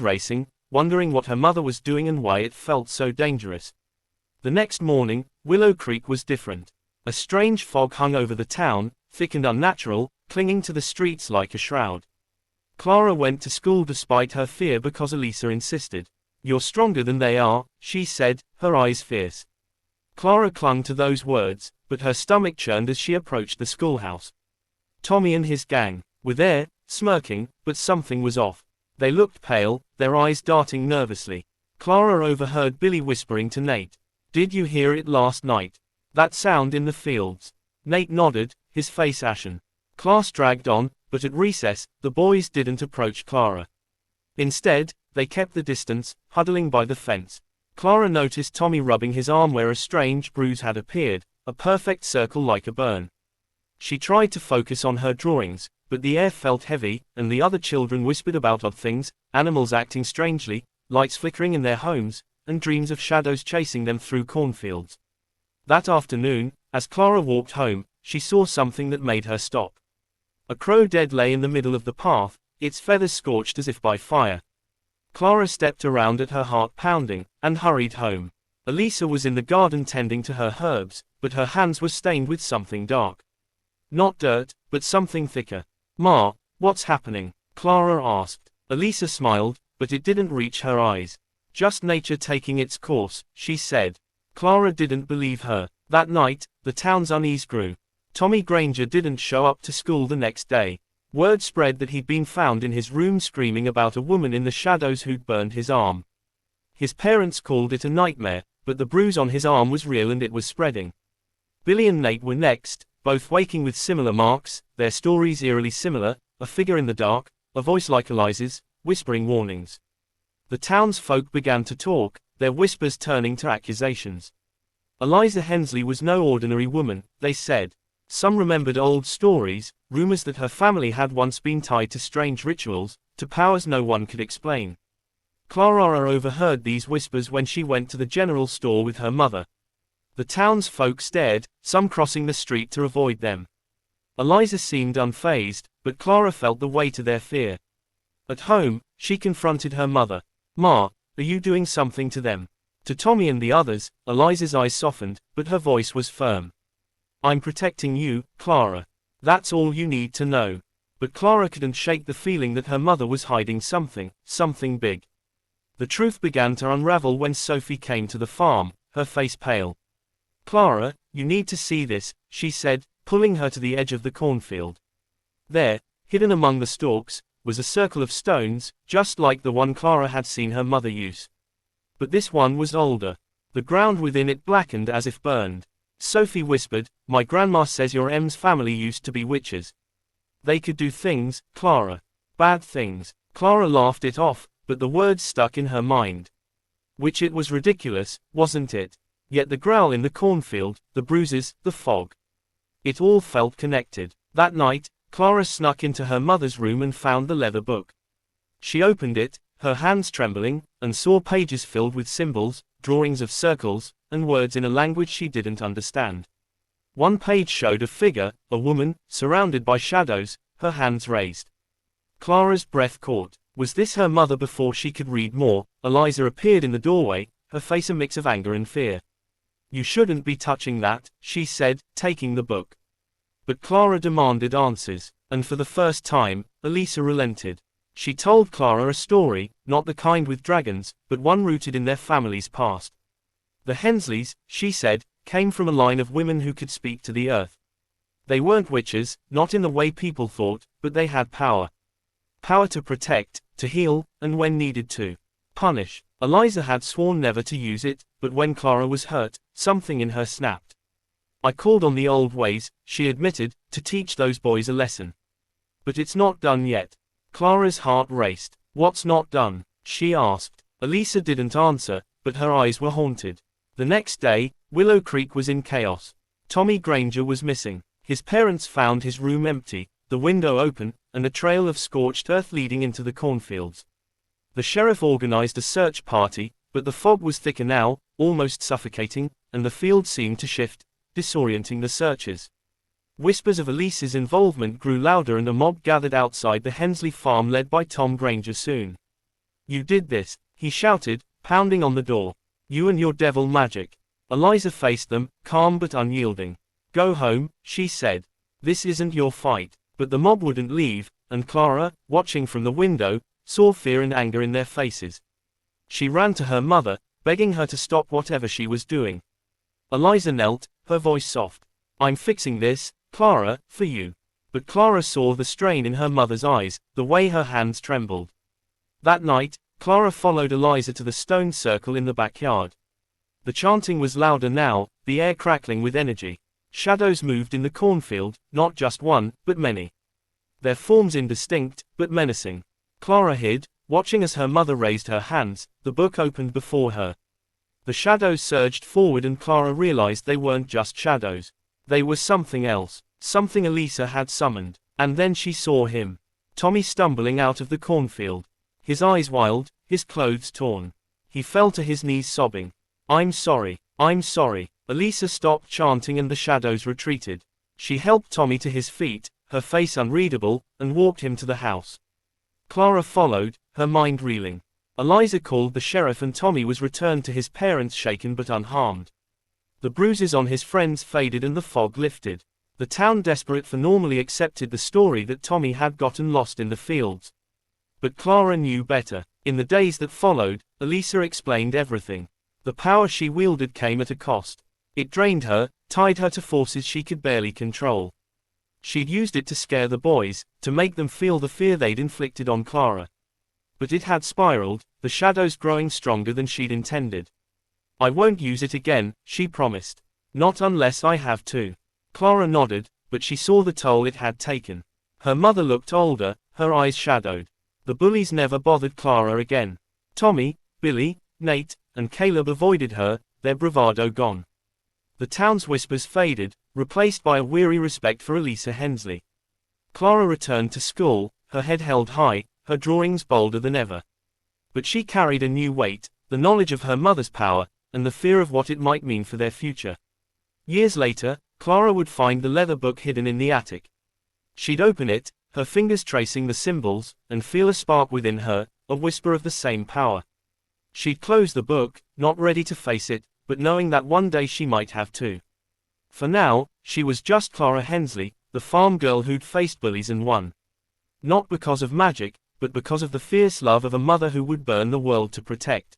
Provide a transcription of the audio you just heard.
racing, wondering what her mother was doing and why it felt so dangerous. The next morning, Willow Creek was different. A strange fog hung over the town, thick and unnatural, clinging to the streets like a shroud. Clara went to school despite her fear because Elisa insisted. "You're stronger than they are," she said, her eyes fierce. Clara clung to those words, but her stomach churned as she approached the schoolhouse. Tommy and his gang were there, smirking, but something was off. They looked pale, their eyes darting nervously. Clara overheard Billy whispering to Nate. "Did you hear it last night? That sound in the fields?" Nate nodded, his face ashen. Class dragged on, but at recess, the boys didn't approach Clara. Instead, they kept the distance, huddling by the fence. Clara noticed Tommy rubbing his arm where a strange bruise had appeared, a perfect circle like a burn. She tried to focus on her drawings, but the air felt heavy, and the other children whispered about odd things, animals acting strangely, lights flickering in their homes, and dreams of shadows chasing them through cornfields. That afternoon, as Clara walked home, she saw something that made her stop. A crow dead lay in the middle of the path, its feathers scorched as if by fire. Clara stepped around at her heart pounding, and hurried home. Elisa was in the garden tending to her herbs, but her hands were stained with something dark. Not dirt, but something thicker. "Ma, what's happening?" Clara asked. Elisa smiled, but it didn't reach her eyes. "Just nature taking its course," she said. Clara didn't believe her. That night, the town's unease grew. Tommy Granger didn't show up to school the next day. Word spread that he'd been found in his room screaming about a woman in the shadows who'd burned his arm. His parents called it a nightmare, but the bruise on his arm was real and it was spreading. Billy and Nate were next, both waking with similar marks, their stories eerily similar, a figure in the dark, a voice like Eliza's, whispering warnings. The townsfolk began to talk, their whispers turning to accusations. Eliza Hensley was no ordinary woman, they said. Some remembered old stories, rumors that her family had once been tied to strange rituals, to powers no one could explain. Clara overheard these whispers when she went to the general store with her mother. The townsfolk stared, some crossing the street to avoid them. Eliza seemed unfazed, but Clara felt the weight of their fear. At home, she confronted her mother. "Ma, are you doing something to them?" To Tommy and the others, Eliza's eyes softened, but her voice was firm. "I'm protecting you, Clara. That's all you need to know." But Clara couldn't shake the feeling that her mother was hiding something big. The truth began to unravel when Sophie came to the farm, her face pale. "Clara, you need to see this," she said, pulling her to the edge of the cornfield. There, hidden among the stalks, was a circle of stones, just like the one Clara had seen her mother use. But this one was older. The ground within it blackened as if burned. Sophie whispered, "My grandma says your M's family used to be witches. They could do things, Clara. Bad things." Clara laughed it off, but the words stuck in her mind. Which it was ridiculous, wasn't it? Yet the growl in the cornfield, the bruises, the fog. It all felt connected. That night, Clara snuck into her mother's room and found the leather book. She opened it, her hands trembling, and saw pages filled with symbols, drawings of circles, and words in a language she didn't understand. One page showed a figure, a woman, surrounded by shadows, her hands raised. Clara's breath caught. Was this her mother? Before she could read more, Eliza appeared in the doorway, her face a mix of anger and fear. "You shouldn't be touching that," she said, taking the book. But Clara demanded answers, and for the first time, Elisa relented. She told Clara a story, not the kind with dragons, but one rooted in their family's past. The Hensleys, she said, came from a line of women who could speak to the earth. They weren't witches, not in the way people thought, but they had power. Power to protect, to heal, and when needed to punish. Eliza had sworn never to use it, but when Clara was hurt, something in her snapped. "I called on the old ways," she admitted, "to teach those boys a lesson. But it's not done yet." Clara's heart raced. "What's not done?" she asked. Elisa didn't answer, but her eyes were haunted. The next day, Willow Creek was in chaos. Tommy Granger was missing. His parents found his room empty, the window open, and a trail of scorched earth leading into the cornfields. The sheriff organized a search party, but the fog was thicker now, almost suffocating, and the field seemed to shift, disorienting the searchers. Whispers of Elisa's involvement grew louder and a mob gathered outside the Hensley farm led by Tom Granger soon. You did this, he shouted, pounding on the door. You and your devil magic. Eliza faced them, calm but unyielding. Go home, she said. This isn't your fight. But the mob wouldn't leave, and Clara, watching from the window, saw fear and anger in their faces. She ran to her mother, begging her to stop whatever she was doing. Eliza knelt, her voice soft. I'm fixing this, Clara, for you. But Clara saw the strain in her mother's eyes, the way her hands trembled. That night, Clara followed Eliza to the stone circle in the backyard. The chanting was louder now, the air crackling with energy. Shadows moved in the cornfield, not just one, but many. Their forms indistinct, but menacing. Clara hid, watching as her mother raised her hands, the book opened before her. The shadows surged forward and Clara realized they weren't just shadows. They were something else, something Elisa had summoned. And then she saw him. Tommy stumbling out of the cornfield. His eyes wild, his clothes torn. He fell to his knees sobbing. I'm sorry, I'm sorry. Elisa stopped chanting and the shadows retreated. She helped Tommy to his feet, her face unreadable, and walked him to the house. Clara followed, her mind reeling. Eliza called the sheriff and Tommy was returned to his parents shaken but unharmed. The bruises on his friends faded and the fog lifted. The town, desperate for normally, accepted the story that Tommy had gotten lost in the fields. But Clara knew better. In the days that followed, Elisa explained everything. The power she wielded came at a cost. It drained her, tied her to forces she could barely control. She'd used it to scare the boys, to make them feel the fear they'd inflicted on Clara. But it had spiraled, the shadows growing stronger than she'd intended. I won't use it again, she promised. Not unless I have to. Clara nodded, but she saw the toll it had taken. Her mother looked older, her eyes shadowed. The bullies never bothered Clara again. Tommy, Billy, Nate, and Caleb avoided her, their bravado gone. The town's whispers faded, replaced by a weary respect for Elisa Hensley. Clara returned to school, her head held high, her drawings bolder than ever. But she carried a new weight, the knowledge of her mother's power, and the fear of what it might mean for their future. Years later, Clara would find the leather book hidden in the attic. She'd open it, her fingers tracing the symbols, and feel a spark within her, a whisper of the same power. She'd close the book, not ready to face it, but knowing that one day she might have to. For now, she was just Clara Hensley, the farm girl who'd faced bullies and won. Not because of magic, but because of the fierce love of a mother who would burn the world to protect.